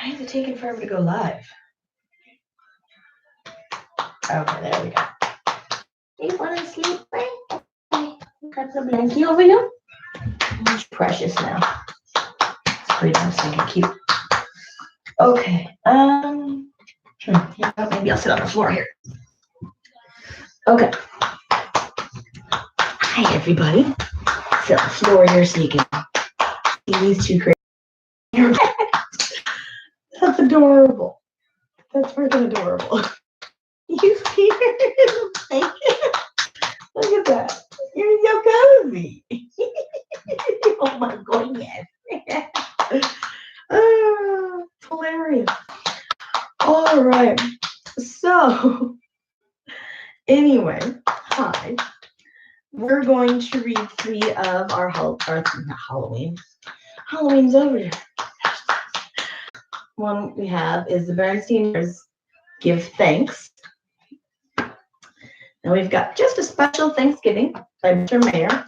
Why is it taking forever to go live? Okay, there we go. You want to sleep, right? Got the blankie over you? It's precious now. It's pretty nice. I can keep. Okay. Yeah, maybe I'll sit on the floor here. Okay. Hi, everybody. Sit on the floor here so you can see these two crazy. That's adorable. That's freaking adorable. You see her? Look at that. You're so cozy. Oh my god, yes. It's hilarious. All right. So, anyway, hi. We're going to read 3 of our not Halloween. Halloween's over here. One we have is the Bernstein Bears Give Thanks. And we've got just a special Thanksgiving by Mr. Mayer,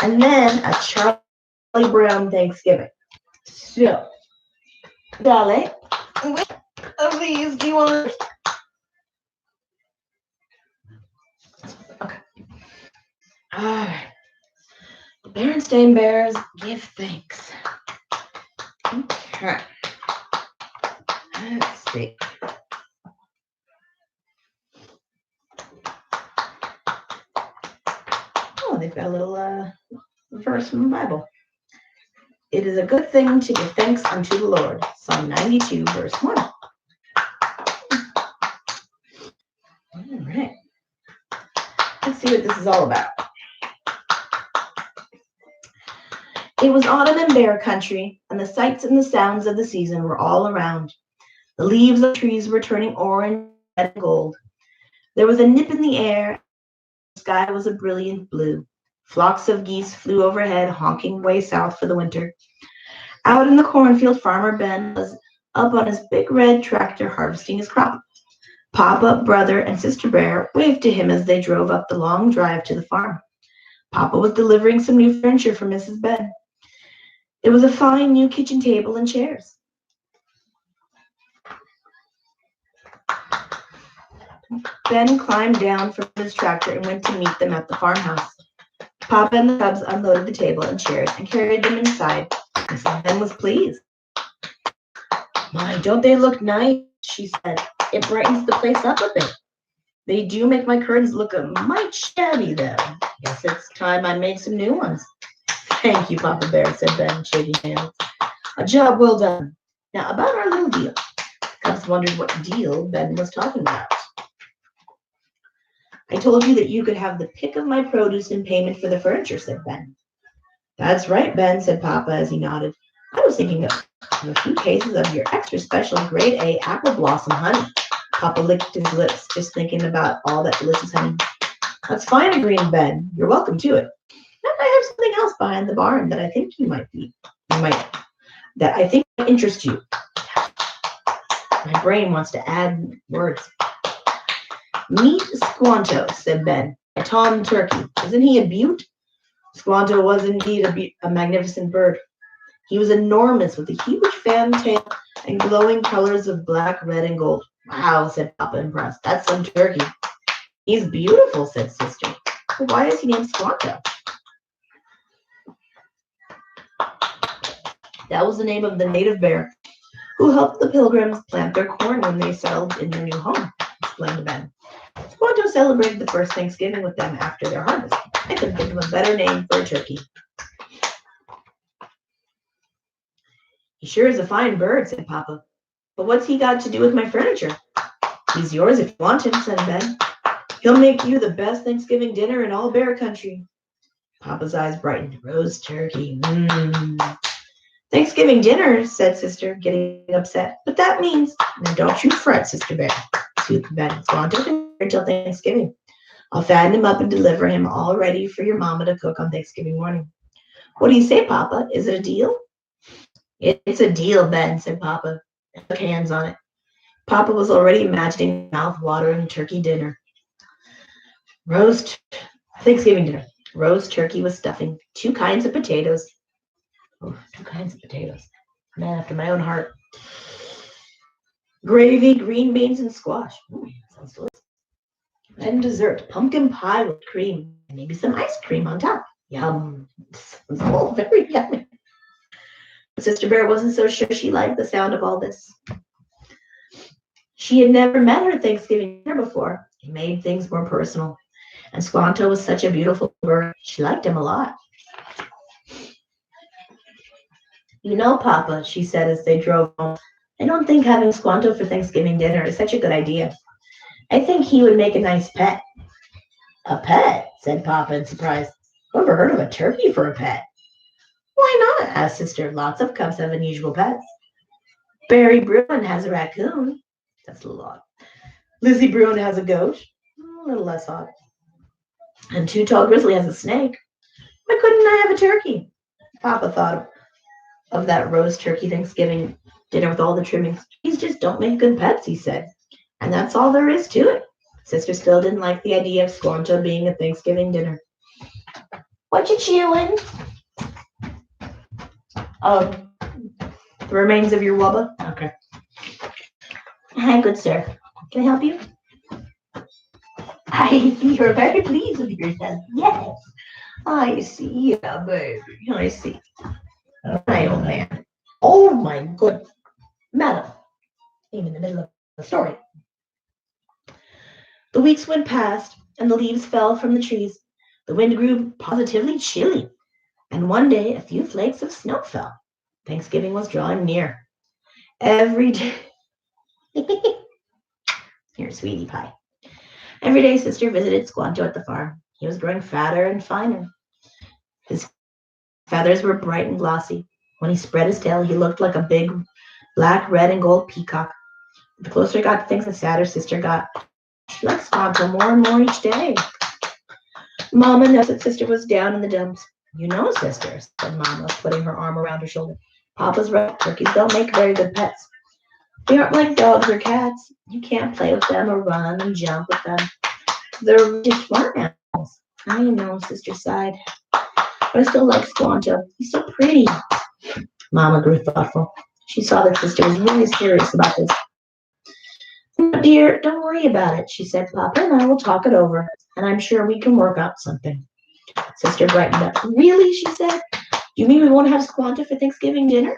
and then a Charlie Brown Thanksgiving. So, Dale, which of these do you want? Okay. All right. The Berenstain Bears Give Thanks. Okay. Let's see. Oh, they've got a little verse from the Bible. It is a good thing to give thanks unto the Lord. Psalm 92, verse 1. All right. Let's see what this is all about. It was autumn in bear country, and the sights and the sounds of the season were all around. The leaves of trees were turning orange, red, and gold. There was a nip in the air, and the sky was a brilliant blue. Flocks of geese flew overhead, honking way south for the winter. Out in the cornfield, Farmer Ben was up on his big red tractor harvesting his crop. Papa, brother, and Sister Bear waved to him as they drove up the long drive to the farm. Papa was delivering some new furniture for Mrs. Ben. It was a fine new kitchen table and chairs. Ben climbed down from his tractor and went to meet them at the farmhouse. Papa and the cubs unloaded the table and chairs and carried them inside. Mrs. Ben was pleased. "My, don't they look nice?" she said. "It brightens the place up a bit." "They do make my curtains look a mite shabby, though. Guess it's time I made some new ones." "Thank you, Papa Bear," said Ben, shaking hands. "A job well done. Now, about our little deal." The cubs wondered what deal Ben was talking about. "I told you that you could have the pick of my produce in payment for the furniture," said Ben. "That's right, Ben," said Papa as he nodded. "I was thinking of a few cases of your extra special grade A apple blossom honey." Papa licked his lips, just thinking about all that delicious honey. "That's fine," agreed Ben. "You're welcome to it. And I have something else behind the barn that I think that I think might interest you." My brain wants to add words. "Meet Squanto," said Ben, "a tom turkey. Isn't he a beaut?" Squanto was indeed a magnificent bird. He was enormous, with a huge fan tail and glowing colors of black, red, and gold. "Wow," said Papa, impressed. "That's some turkey." "He's beautiful," said Sister. "But why is he named Squanto?" "That was the name of the native bear who helped the pilgrims plant their corn when they settled in their new home," explained Ben. "Squanto celebrated the first Thanksgiving with them after their harvest. I couldn't think of a better name for a turkey." "He sure is a fine bird," said Papa. "But what's he got to do with my furniture?" "He's yours if you want him," said Ben. "He'll make you the best Thanksgiving dinner in all bear country." Papa's eyes brightened. "Roast turkey. "Thanksgiving dinner," said Sister, getting upset. "But that means—" "Now don't you fret, Sister Bear," soothed Ben. "Squanto can wait until Thanksgiving. I'll fatten him up and deliver him all ready for your mama to cook on Thanksgiving morning. What do you say, Papa? Is it a deal?" "It's a deal, Ben," said Papa, and took hands on it. Papa was already imagining mouth-watering turkey dinner. Thanksgiving dinner. Roast turkey with stuffing, 2 kinds of potatoes. Oh, 2 kinds of potatoes. Man after my own heart. Gravy, green beans, and squash. Sounds delicious. And dessert, pumpkin pie with cream, and maybe some ice cream on top. Yum. Sounds all very yummy. Sister Bear wasn't so sure she liked the sound of all this. She had never met her Thanksgiving dinner before. It made things more personal. And Squanto was such a beautiful bird. She liked him a lot. You know, Papa, she said as they drove home, I don't think having Squanto for Thanksgiving dinner is such a good idea. I think he would make a nice pet. A pet? Said Papa in surprise. Who ever heard of a turkey for a pet? Why not? Asked Sister. Lots of cubs have unusual pets. Barry Bruin has a raccoon. That's a little odd. Lizzie Bruin has a goat. A little less odd. And Too Tall Grizzly has a snake. Why couldn't I have a turkey? Papa thought of that roast turkey Thanksgiving dinner with all the trimmings. These just don't make good pets, he said. And that's all there is to it. Sister still didn't like the idea of Squanto being a Thanksgiving dinner. What you chewing? The remains of your wubba? Okay. Hi, good sir. Can I help you? I see you're very pleased with yourself. Yes. I see. Yeah, baby. I see. All right, old man. Oh, my good. Madam. I'm in the middle of the story. The weeks went past, and the leaves fell from the trees. The wind grew positively chilly, and one day a few flakes of snow fell. Thanksgiving was drawing near. Every day. Here, sweetie pie. Every day, Sister visited Squanto at the farm. He was growing fatter and finer. His feathers were bright and glossy. When he spread his tail, he looked like a big black, red, and gold peacock. The closer he got to things, the sadder Sister got. She liked Squanto more and more each day. Mama noticed that Sister was down in the dumps. You know, Sister, said Mama, putting her arm around her shoulder. Papa's right. Turkeys don't make very good pets. They aren't like dogs or cats. You can't play with them or run and jump with them. They're just farm animals. I know, Sister sighed. But I still like Squanto. He's so pretty. Mama grew thoughtful. She saw that Sister was really serious about this. Dear, don't worry about it, she said. Papa and I will talk it over, and I'm sure we can work out something. Sister brightened up. Really, she said. You mean we won't have Squanto for Thanksgiving dinner?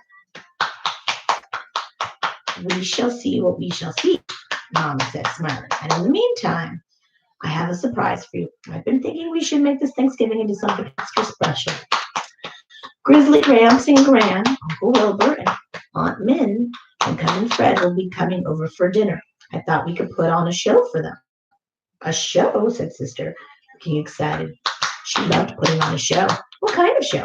We shall see what we shall see, Mama said, smiling. And in the meantime, I have a surprise for you. I've been thinking we should make this Thanksgiving into something extra special. Grizzly Gramps and Gran, Uncle Wilbur, and Aunt Min, and Cousin Fred will be coming over for dinner. I thought we could put on a show for them. A show, said Sister, looking excited. She loved putting on a show. What kind of show?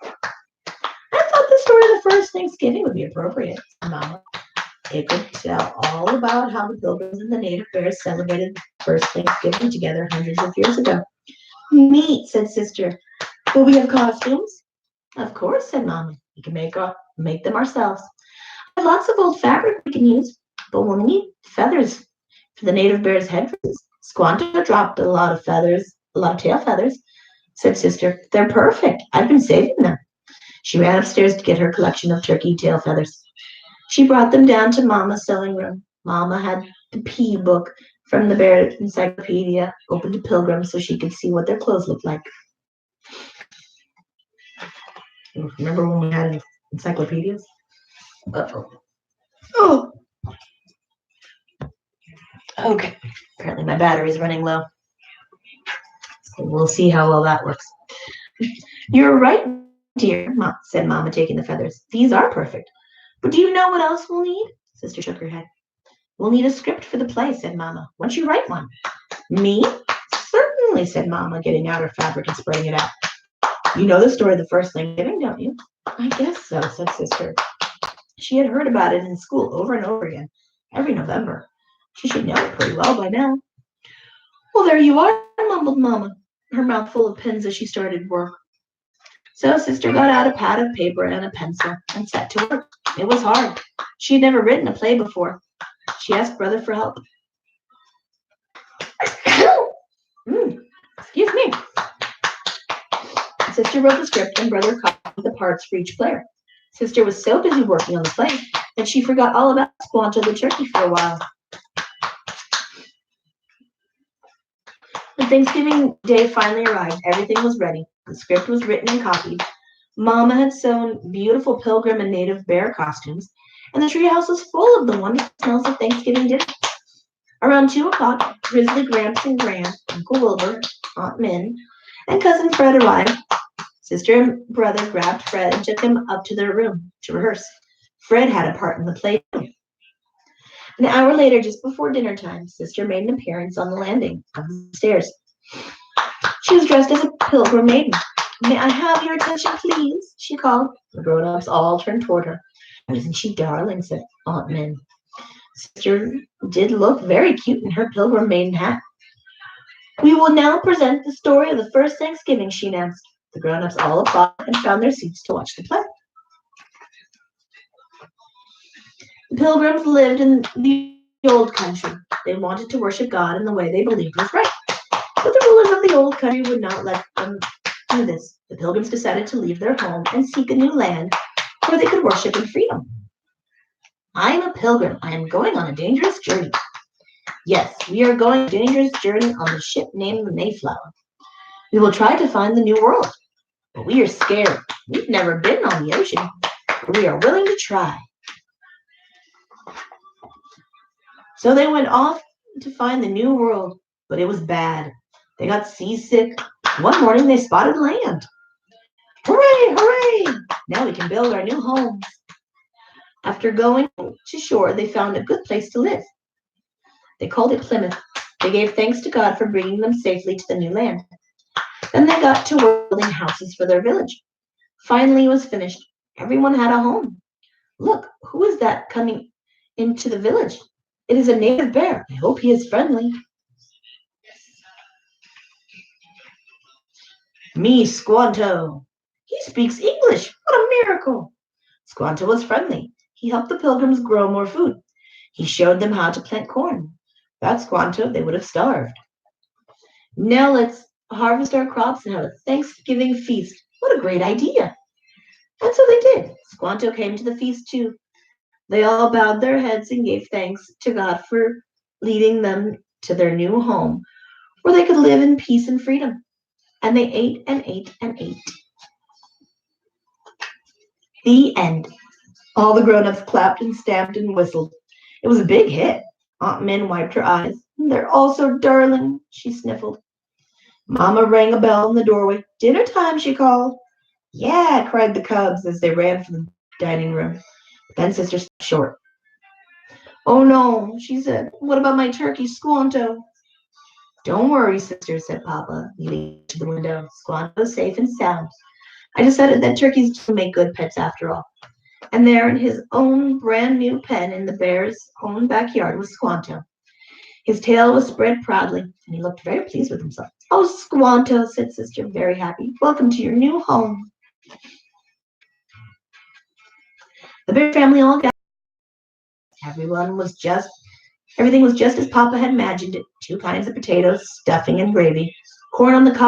I thought the story of the first Thanksgiving would be appropriate, Mama. It could tell all about how the Pilgrims and the native bears celebrated the first Thanksgiving together hundreds of years ago. Neat, said Sister. Will we have costumes? Of course, said Mama. We can make them ourselves. I have lots of old fabric we can use, but we'll need feathers for the native bear's head dresses. Squanto dropped a lot of tail feathers, said Sister. They're perfect. I've been saving them. She ran upstairs to get her collection of turkey tail feathers. She brought them down to Mama's sewing room. Mama had the P book from the Bear Encyclopedia open to Pilgrims so she could see what their clothes looked like. Remember when we had encyclopedias? Oh. Okay. Apparently my battery's running low. So we'll see how well that works. You're right, dear, said Mama, taking the feathers. These are perfect. But do you know what else we'll need? Sister shook her head. We'll need a script for the play, said Mama. Won't you write one? Me? Certainly, said Mama, getting out her fabric and spreading it out. You know the story of the first Thanksgiving, don't you? I guess so, said Sister. She had heard about it in school over and over again, every November. She should know it pretty well by now. Well, there you are, mumbled Mama, her mouth full of pins as she started work. So Sister got out a pad of paper and a pencil and set to work. It was hard. She had never written a play before. She asked Brother for help. Excuse me. Sister wrote the script and Brother copied the parts for each player. Sister was so busy working on the play and she forgot all about Squanto the turkey for a while. When Thanksgiving Day finally arrived, everything was ready. The script was written and copied. Mama had sewn beautiful pilgrim and native bear costumes, and the treehouse was full of the wonderful smells of Thanksgiving dinner. Around 2 o'clock, Grizzly Gramps and Gran, Uncle Wilbur, Aunt Min, and Cousin Fred arrived. Sister and brother grabbed Fred and took him up to their room to rehearse. Fred had a part in the play. An hour later, just before dinner time, Sister made an appearance on the landing of the stairs. She was dressed as a pilgrim maiden. "May I have your attention, please?" she called. The grown-ups all turned toward her. "Isn't she darling?" said Aunt Min. Sister did look very cute in her pilgrim maiden hat. "We will now present the story of the first Thanksgiving," she announced. The grown-ups all applauded and found their seats to watch the play. The pilgrims lived in the old country. They wanted to worship God in the way they believed was right. But the rulers of the old country would not let them do this. The pilgrims decided to leave their home and seek a new land where they could worship in freedom. "I am a pilgrim. I am going on a dangerous journey." "Yes, we are going on a dangerous journey on the ship named the Mayflower. We will try to find the new world. But we are scared. We've never been on the ocean, but we are willing to try." So they went off to find the new world, but it was bad. They got seasick. One morning they spotted land. "Hooray, hooray! Now we can build our new homes." After going to shore, they found a good place to live. They called it Plymouth. They gave thanks to God for bringing them safely to the new land. Then they got to work building houses for their village. Finally, it was finished. Everyone had a home. "Look, who is that coming into the village? It is a native bear. I hope he is friendly." "Me, Squanto. He speaks English. What a miracle!" Squanto was friendly. He helped the pilgrims grow more food. He showed them how to plant corn. Without Squanto, they would have starved. "Now let's harvest our crops and have a Thanksgiving feast. What a great idea!" And so they did. Squanto came to the feast too. They all bowed their heads and gave thanks to God for leading them to their new home, where they could live in peace and freedom. And they ate and ate and ate. The end. All the grown-ups clapped and stamped and whistled. It was a big hit. Aunt Min wiped her eyes. "They're all so darling," she sniffled. Mama rang a bell in the doorway. "Dinner time," she called. "Yeah," cried the cubs as they ran from the dining room. But then Sister stopped short. "Oh no," she said. "What about my turkey, Squanto?" "Don't worry, Sister," said Papa, leading to the window. "Squanto's safe and sound. I decided that turkeys do make good pets after all." And there in his own brand new pen in the bear's own backyard was Squanto. His tail was spread proudly, and he looked very pleased with himself. "Oh, Squanto," said Sister, very happy. "Welcome to your new home." The bear family all gathered. Everything was just as Papa had imagined it. 2 kinds of potatoes, stuffing, and gravy, corn on the cob.